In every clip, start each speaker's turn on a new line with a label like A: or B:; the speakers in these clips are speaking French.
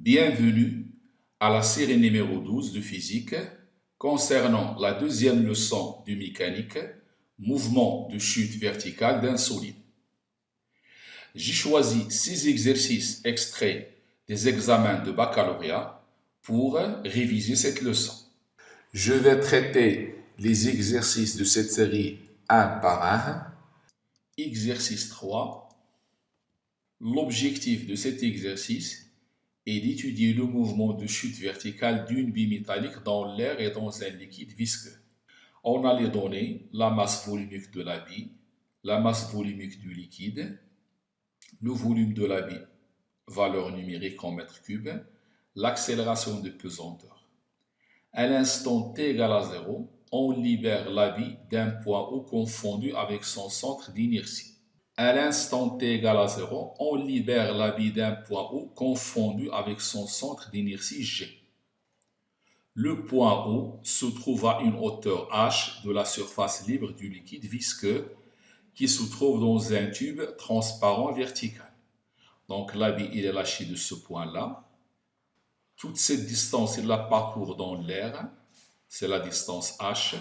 A: Bienvenue à la série numéro 12 de physique concernant la deuxième leçon de mécanique, mouvement de chute verticale d'un solide. J'ai choisi 6 exercices extraits des examens de baccalauréat pour réviser cette leçon. Je vais traiter les exercices de cette série un par un. Exercice 3. L'objectif de cet exercice est d'étudier le mouvement de chute verticale d'une bille métallique dans l'air et dans un liquide visqueux. On a les données, la masse volumique de la bille, la masse volumique du liquide, le volume de la bille, valeur numérique en mètres cubes, l'accélération de pesanteur. À l'instant t égale à 0, on libère la bille d'un point O confondu avec son centre d'inertie. À l'instant t égale à 0, on libère la bille d'un point O confondu avec son centre d'inertie G. Le point O se trouve à une hauteur h de la surface libre du liquide visqueux qui se trouve dans un tube transparent vertical. Donc la bille est lâchée de ce point-là. Toute cette distance, il la parcourt dans l'air, c'est la distance h.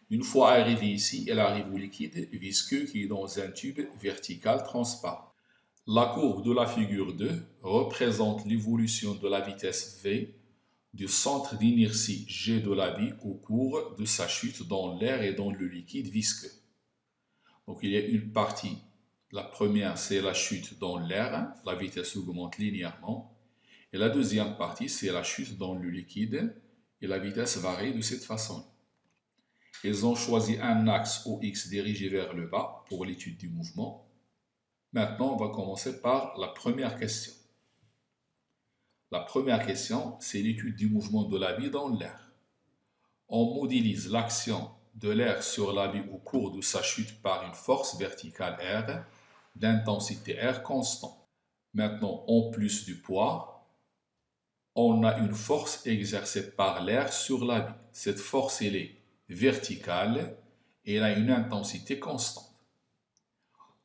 A: Une fois arrivée ici, elle arrive au liquide visqueux qui est dans un tube vertical transparent. La courbe de la figure 2 représente l'évolution de la vitesse v du centre d'inertie g de la bille au cours de sa chute dans l'air et dans le liquide visqueux. Donc il y a une partie, la première c'est la chute dans l'air, la vitesse augmente linéairement. Et la deuxième partie c'est la chute dans le liquide et la vitesse varie de cette façon. Ils ont choisi un axe OX dirigé vers le bas pour l'étude du mouvement. Maintenant, on va commencer par la première question. La première question, c'est l'étude du mouvement de la bille dans l'air. On modélise l'action de l'air sur la bille au cours de sa chute par une force verticale R d'intensité R constante. Maintenant, en plus du poids, on a une force exercée par l'air sur la bille. Cette force, elle est verticale et elle a une intensité constante.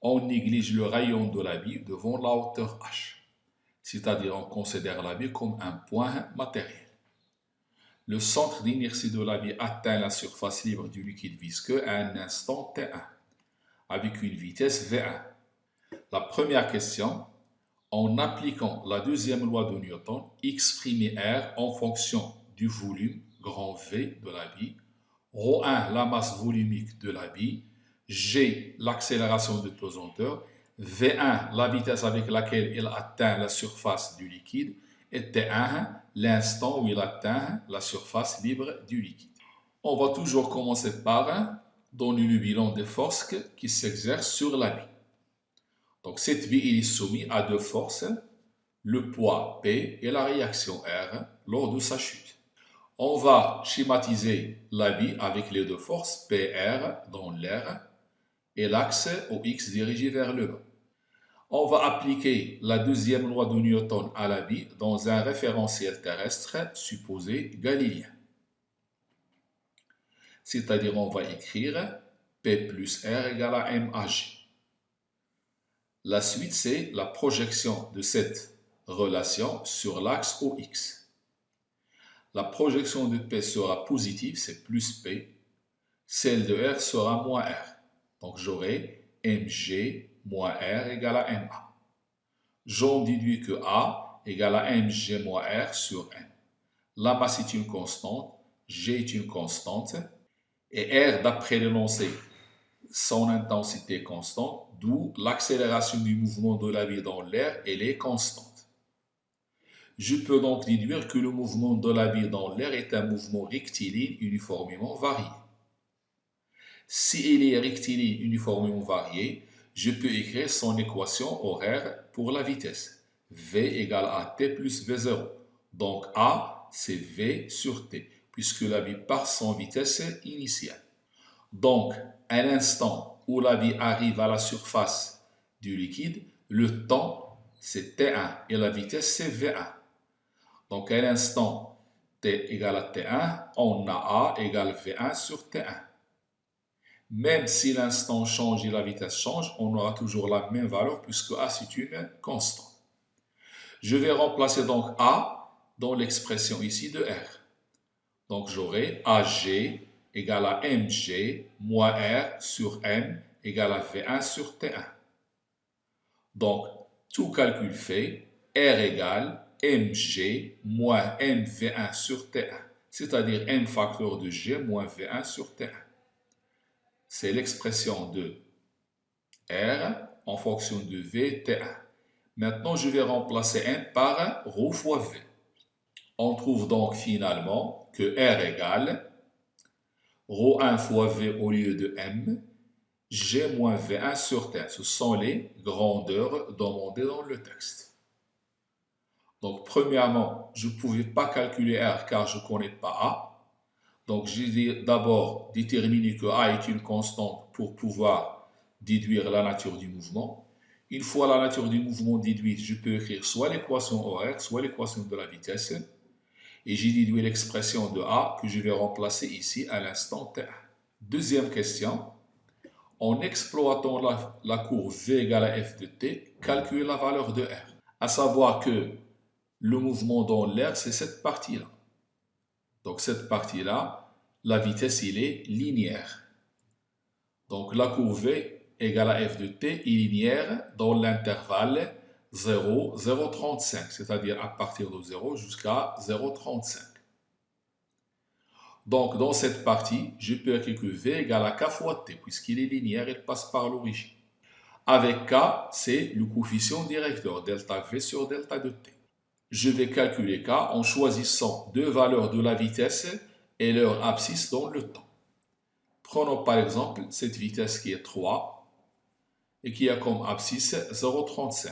A: On néglige le rayon de la bille devant la hauteur h, c'est-à-dire on considère la bille comme un point matériel. Le centre d'inertie de la bille atteint la surface libre du liquide visqueux à un instant t1, avec une vitesse v1. La première question, en appliquant la deuxième loi de Newton, exprimer R en fonction du volume, grand V de la bille, ρ1 la masse volumique de la bille, G l'accélération de pesanteur, V1 la vitesse avec laquelle il atteint la surface du liquide et T1 l'instant où il atteint la surface libre du liquide. On va toujours commencer par donner le bilan des forces qui s'exercent sur la bille. Donc cette bille est soumise à deux forces, le poids P et la réaction R lors de sa chute. On va schématiser la bille avec les deux forces PR dans l'air et l'axe OX dirigé vers le bas. On va appliquer la deuxième loi de Newton à la bille dans un référentiel terrestre supposé galiléen. C'est-à-dire on va écrire P plus R égale à MAG. La suite, c'est la projection de cette relation sur l'axe OX. La projection de P sera positive, c'est plus P. Celle de R sera moins R. Donc j'aurai mg moins R égale à ma. J'en déduis que A égale à mg moins R sur m. La masse est une constante, G est une constante, et R, d'après l'énoncé, son intensité est constante, d'où l'accélération du mouvement de la bille dans l'air, elle est constante. Je peux donc déduire que le mouvement de la bille dans l'air est un mouvement rectiligne uniformément varié. Si il est rectiligne uniformément varié, je peux écrire son équation horaire pour la vitesse. V égale à t plus V0. Donc A, c'est V sur t, puisque la bille part sans vitesse initiale. Donc, à l'instant où la bille arrive à la surface du liquide, le temps, c'est T1 et la vitesse, c'est V1. Donc, à l'instant t égale à T1, on a A égale V1 sur T1. Même si l'instant change et la vitesse change, on aura toujours la même valeur puisque A c'est une constante. Je vais remplacer donc A dans l'expression ici de R. Donc j'aurai AG égale à MG moins R sur M égale à V1 sur T1. Donc, tout calcul fait, R égale mg moins mv1 sur T1, c'est-à-dire m facteur de g moins v1 sur T1. C'est l'expression de R en fonction de v T1. Maintenant, je vais remplacer m par ρ fois v. On trouve donc finalement que R égale ρ1 fois v au lieu de m, g moins v1 sur T1. Ce sont les grandeurs demandées dans le texte. Donc, premièrement, je ne pouvais pas calculer R car je ne connais pas A. Donc, j'ai d'abord déterminé que A est une constante pour pouvoir déduire la nature du mouvement. Une fois la nature du mouvement déduite, je peux écrire soit l'équation horaire, soit l'équation de la vitesse. Et j'ai déduit l'expression de A que je vais remplacer ici à l'instant T1. Deuxième question. En exploitant la courbe V égale à F de T, calculer la valeur de R. À savoir que le mouvement dans l'air, c'est cette partie-là. Donc cette partie-là, la vitesse, il est linéaire. Donc la courbe V égale à F de T est linéaire dans l'intervalle 0, 0,35, c'est-à-dire à partir de 0 jusqu'à 0,35. Donc dans cette partie, je peux écrire que V égale à K fois T, puisqu'il est linéaire, il passe par l'origine. Avec K, c'est le coefficient directeur, delta V sur delta de T. Je vais calculer K en choisissant deux valeurs de la vitesse et leur abscisse dans le temps. Prenons par exemple cette vitesse qui est 3 et qui a comme abscisse 0,35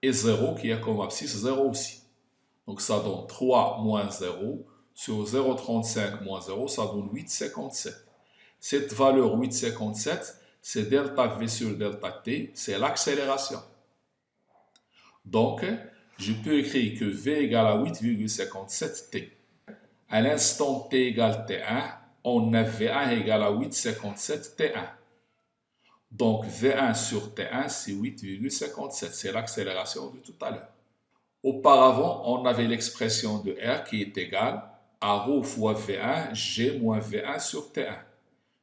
A: et 0 qui a comme abscisse 0 aussi. Donc ça donne 3 moins 0 sur 0,35 moins 0, ça donne 8,57. Cette valeur 8,57, c'est delta V sur delta T, c'est l'accélération. Donc, je peux écrire que V égale à 8,57 T. À l'instant T égale T1, on a V1 égale à 8,57 T1. Donc V1 sur T1, c'est 8,57. C'est l'accélération de tout à l'heure. Auparavant, on avait l'expression de R qui est égale à ρ fois V1, G moins V1 sur T1.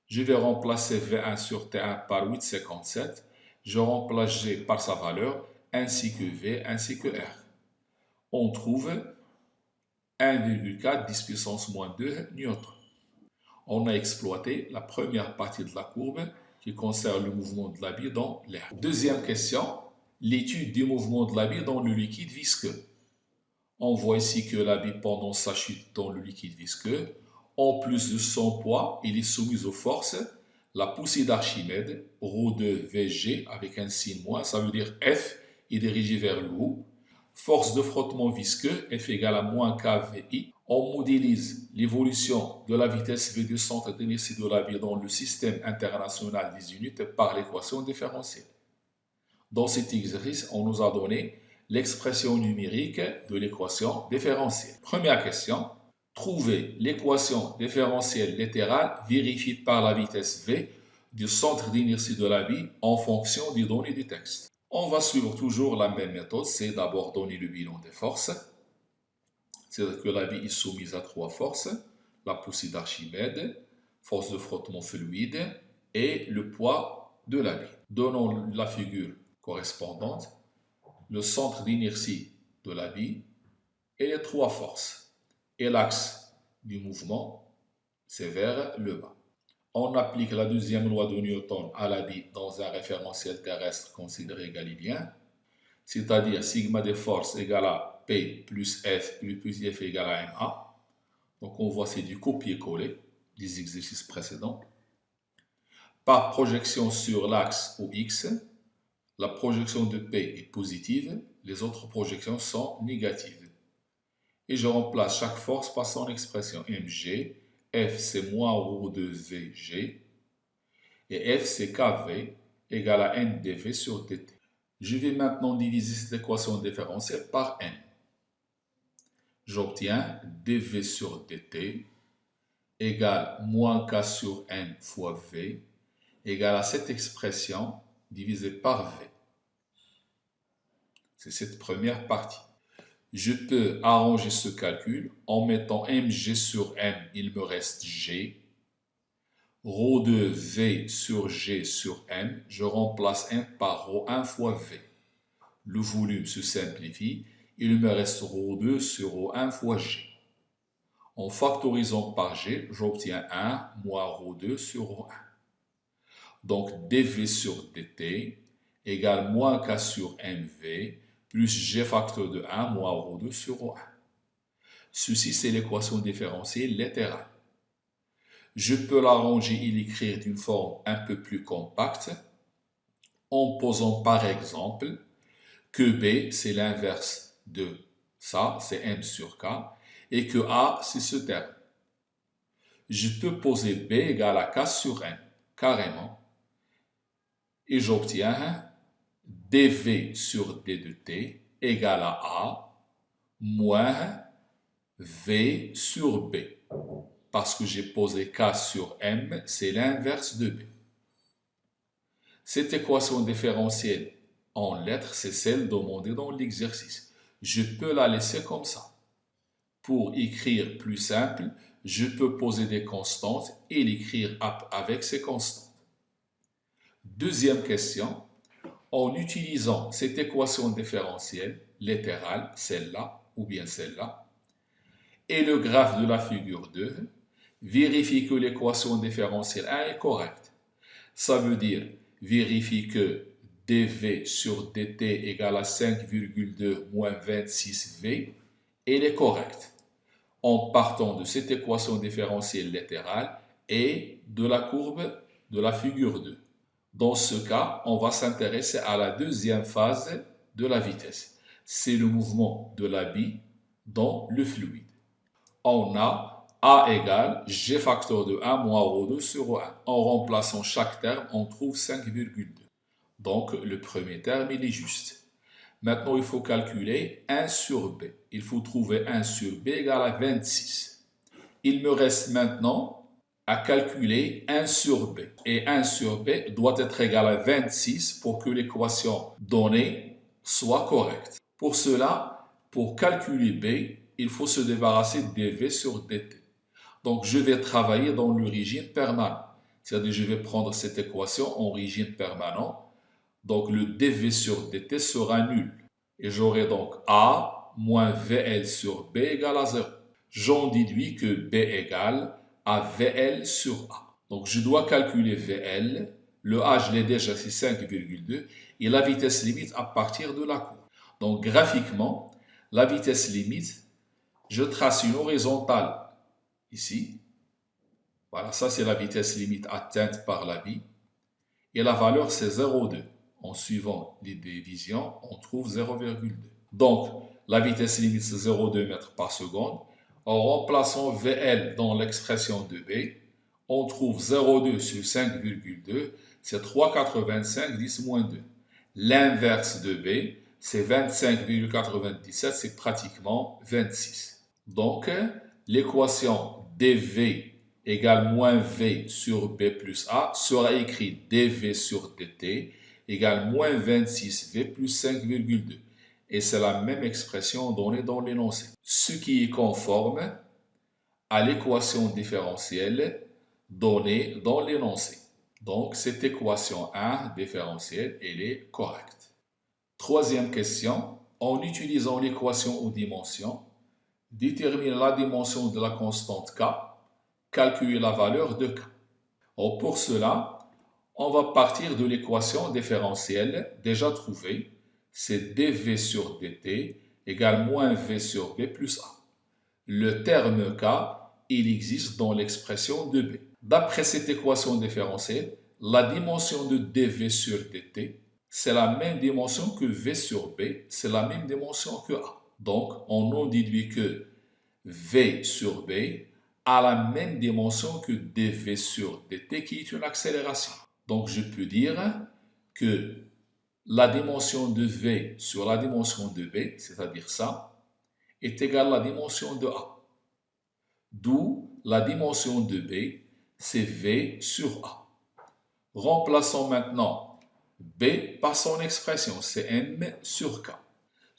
A: Je vais remplacer V1 sur T1 par 8,57. Je remplace G par sa valeur, ainsi que V, ainsi que R. On trouve 1,4 10 puissance moins 2 newtons. On a exploité la première partie de la courbe qui concerne le mouvement de la bille dans l'air. Deuxième question, l'étude du mouvement de la bille dans le liquide visqueux. On voit ici que la bille pendant sa chute dans le liquide visqueux, en plus de son poids, il est soumis aux forces, la poussée d'Archimède, ρ2 Vg avec un signe moins, ça veut dire F est dirigé vers le haut. Force de frottement visqueux, F égale à moins kVi. On modélise l'évolution de la vitesse V du centre d'inertie de la bille dans le système international des unités par l'équation différentielle. Dans cet exercice, on nous a donné l'expression numérique de l'équation différentielle. Première question, trouver l'équation différentielle latérale vérifiée par la vitesse V du centre d'inertie de la bille en fonction des données du texte. On va suivre toujours la même méthode, c'est d'abord donner le bilan des forces. C'est-à-dire que la bille est soumise à trois forces, la poussée d'Archimède, force de frottement fluide et le poids de la bille. Donnons la figure correspondante, le centre d'inertie de la bille et les trois forces. Et l'axe du mouvement, c'est vers le bas. On applique la deuxième loi de Newton à la bille dans un référentiel terrestre considéré galiléen, c'est-à-dire sigma des forces égale à P plus F plus F égale à MA. Donc on voit c'est du copier-coller des exercices précédents. Par projection sur l'axe au X, la projection de P est positive, les autres projections sont négatives. Et je remplace chaque force par son expression mg. F c'est moins ρ de Vg et F c'est kV égale à n dV sur dt. Je vais maintenant diviser cette équation différentielle par n. J'obtiens dV sur dt égale moins k sur n fois V égale à cette expression divisée par V. C'est cette première partie. Je peux arranger ce calcul en mettant mg sur m, il me reste g. Rho de V sur G sur M, je remplace M par Rho 1 fois V. Le volume se simplifie, il me reste Rho 2 sur Rho 1 fois G. En factorisant par G, j'obtiens 1 moins Rho 2 sur Rho 1. Donc dV sur dt égale moins K sur mV plus G facteur de 1 moins Rho 2 sur Rho 1. Ceci, c'est l'équation différentielle latérale. Je peux l'arranger et l'écrire d'une forme un peu plus compacte en posant par exemple que B, c'est l'inverse de ça, c'est M sur K, et que A, c'est ce terme. Je peux poser B égale à K sur M, carrément, et j'obtiens dV sur D de T égale à A moins V sur B. Parce que j'ai posé K sur M, c'est l'inverse de B. Cette équation différentielle en lettres, c'est celle demandée dans l'exercice. Je peux la laisser comme ça. Pour écrire plus simple, je peux poser des constantes et l'écrire avec ces constantes. Deuxième question, en utilisant cette équation différentielle latérale, celle-là ou bien celle-là, et le graphe de la figure 2, vérifie que l'équation différentielle 1 est correcte. Ça veut dire, vérifie que dV sur dt égale à 5,2 moins 26V, elle est correcte. En partant de cette équation différentielle latérale et de la courbe de la figure 2. Dans ce cas, on va s'intéresser à la deuxième phase de la vitesse. C'est le mouvement de la bille dans le fluide. On a A égale G facteur de 1 moins Rho 2 sur Rho 1. En remplaçant chaque terme, on trouve 5,2. Donc, le premier terme, il est juste. Maintenant, il faut calculer 1 sur B. Il faut trouver 1 sur B égale à 26. Il me reste maintenant à calculer 1 sur B. Et 1 sur B doit être égal à 26 pour que l'équation donnée soit correcte. Pour cela, pour calculer B, il faut se débarrasser de dV sur dt. Donc, je vais travailler dans le régime permanent. C'est-à-dire, je vais prendre cette équation en régime permanent. Donc, le dV sur dt sera nul. Et j'aurai donc A moins VL sur B égale à 0. J'en déduis que B égale à VL sur A. Donc, je dois calculer VL. Le A, je l'ai déjà, c'est 5,2. Et la vitesse limite à partir de la courbe. Donc, graphiquement, la vitesse limite, je trace une horizontale ici. Voilà, ça c'est la vitesse limite atteinte par la bille. Et la valeur c'est 0,2. En suivant les divisions, on trouve 0,2. Donc, la vitesse limite c'est 0,2 mètres par seconde. En remplaçant VL dans l'expression de B, on trouve 0,2 sur 5,2, c'est 3,85 10 moins 2. L'inverse de B, c'est 25,97, c'est pratiquement 26. Donc, l'équation dV égale moins V sur B plus A sera écrite dV sur dt égale moins 26V plus 5,2. Et c'est la même expression donnée dans l'énoncé. Ce qui est conforme à l'équation différentielle donnée dans l'énoncé. Donc, cette équation 1 différentielle, elle est correcte. Troisième question. En utilisant l'équation aux dimensions, détermine la dimension de la constante K, calculer la valeur de K. Alors pour cela, on va partir de l'équation différentielle déjà trouvée, c'est dV sur dt égale moins V sur B plus A. Le terme K, il existe dans l'expression de B. D'après cette équation différentielle, la dimension de dV sur dt, c'est la même dimension que V sur B, c'est la même dimension que A. Donc, on en déduit que V sur B a la même dimension que dV sur dt qui est une accélération. Donc, je peux dire que la dimension de V sur la dimension de B, c'est-à-dire ça, est égale à la dimension de A. D'où la dimension de B, c'est V sur A. Remplaçons maintenant B par son expression, c'est M sur K.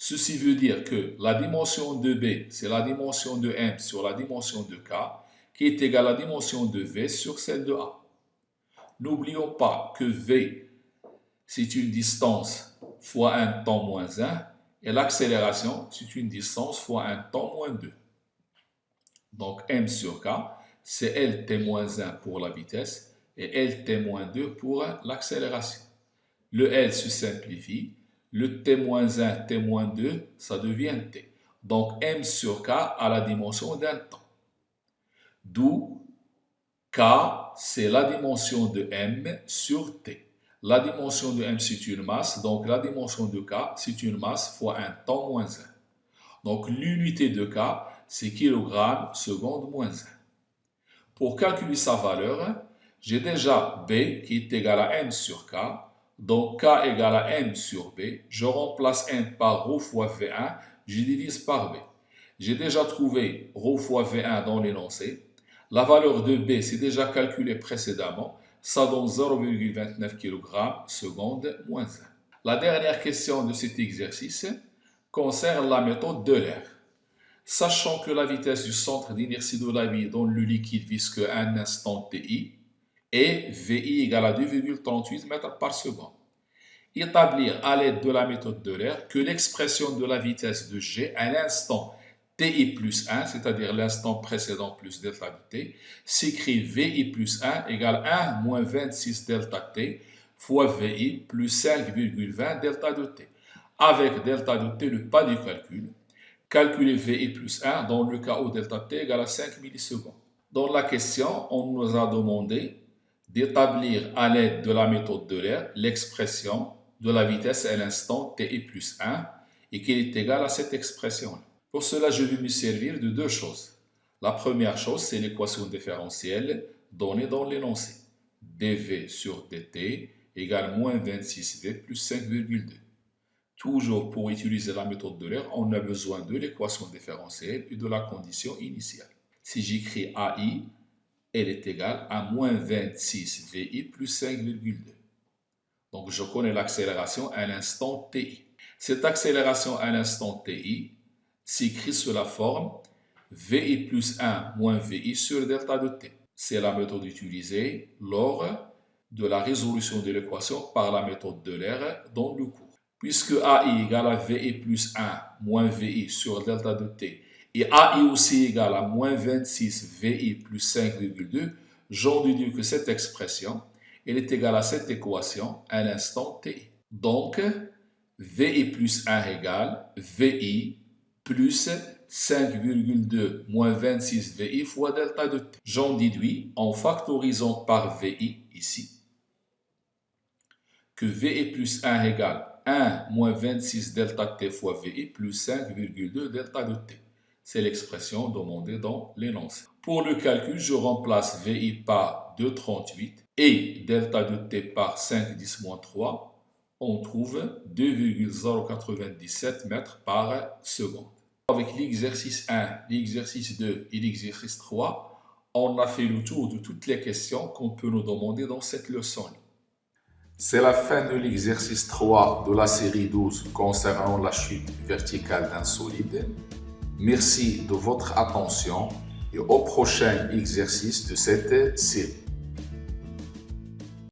A: Ceci veut dire que la dimension de B, c'est la dimension de M sur la dimension de K, qui est égale à la dimension de V sur celle de A. N'oublions pas que V, c'est une distance fois un temps moins 1, et l'accélération, c'est une distance fois un temps moins 2. Donc M sur K, c'est Lt-1 pour la vitesse et Lt-2 pour l'accélération. Le L se simplifie, le T-1, T-2, ça devient T. Donc M sur K a la dimension d'un temps. D'où K, c'est la dimension de M sur T. La dimension de M, c'est une masse, donc la dimension de K, c'est une masse fois un temps moins 1. Donc l'unité de K, c'est kg seconde moins 1. Pour calculer sa valeur, j'ai déjà B qui est égal à M sur K. Donc K égale à M sur B. Je remplace M par ρ fois V1, je divise par B. J'ai déjà trouvé ρ fois V1 dans l'énoncé. La valeur de B, c'est déjà calculé précédemment. Ça donne 0,29 kg seconde moins 1. La dernière question de cet exercice concerne la méthode d'Euler. Sachant que la vitesse du centre d'inertie de la vie dans le liquide visqueux à un instant TI est VI égale à 2,38 mètres par seconde. Établir à l'aide de la méthode d'Euler que l'expression de la vitesse de G à l'instant TI plus 1, c'est-à-dire l'instant précédent plus delta de T, s'écrit VI plus 1 égale 1 moins 26 delta T fois VI plus 5,20 delta de T. Avec delta de T, le pas du calcul. Calculer VI plus 1 dans le cas où delta T égale à 5 millisecondes. Dans la question, on nous a demandé d'établir à l'aide de la méthode d'Euler l'expression de la vitesse à l'instant TI plus 1 et qu'elle est égale à cette expression-là. Pour cela, je vais me servir de deux choses. La première chose, c'est l'équation différentielle donnée dans l'énoncé. dV sur dt égale moins 26V plus 5,2. Toujours pour utiliser la méthode d'Euler, on a besoin de l'équation différentielle et de la condition initiale. Si j'écris AI, elle est égale à moins 26 VI plus 5,2. Donc je connais l'accélération à l'instant TI. Cette accélération à l'instant TI s'écrit sous la forme VI plus 1 moins VI sur delta de T. C'est la méthode utilisée lors de la résolution de l'équation par la méthode d'Euler dans le cours. Puisque AI égale à VI plus 1 moins VI sur delta de T et AI aussi égale à moins 26 VI plus 5,2, j'en déduis que cette expression elle est égale à cette équation à l'instant T. Donc, VI plus 1 égale VI plus 5,2 moins 26 VI fois delta de T. J'en déduis en factorisant par VI ici que VI plus 1 égale 1 moins 26 delta T fois VI plus 5,2 delta de T. C'est l'expression demandée dans l'énoncé. Pour le calcul, je remplace VI par 2,38 et delta de T par 5,10-3. On trouve 2,097 mètres par seconde. Avec l'exercice 1, l'exercice 2 et l'exercice 3, on a fait le tour de toutes les questions qu'on peut nous demander dans cette leçon. C'est la fin de l'exercice 3 de la série 12 concernant la chute verticale d'un solide. Merci de votre attention et au prochain exercice de cette série.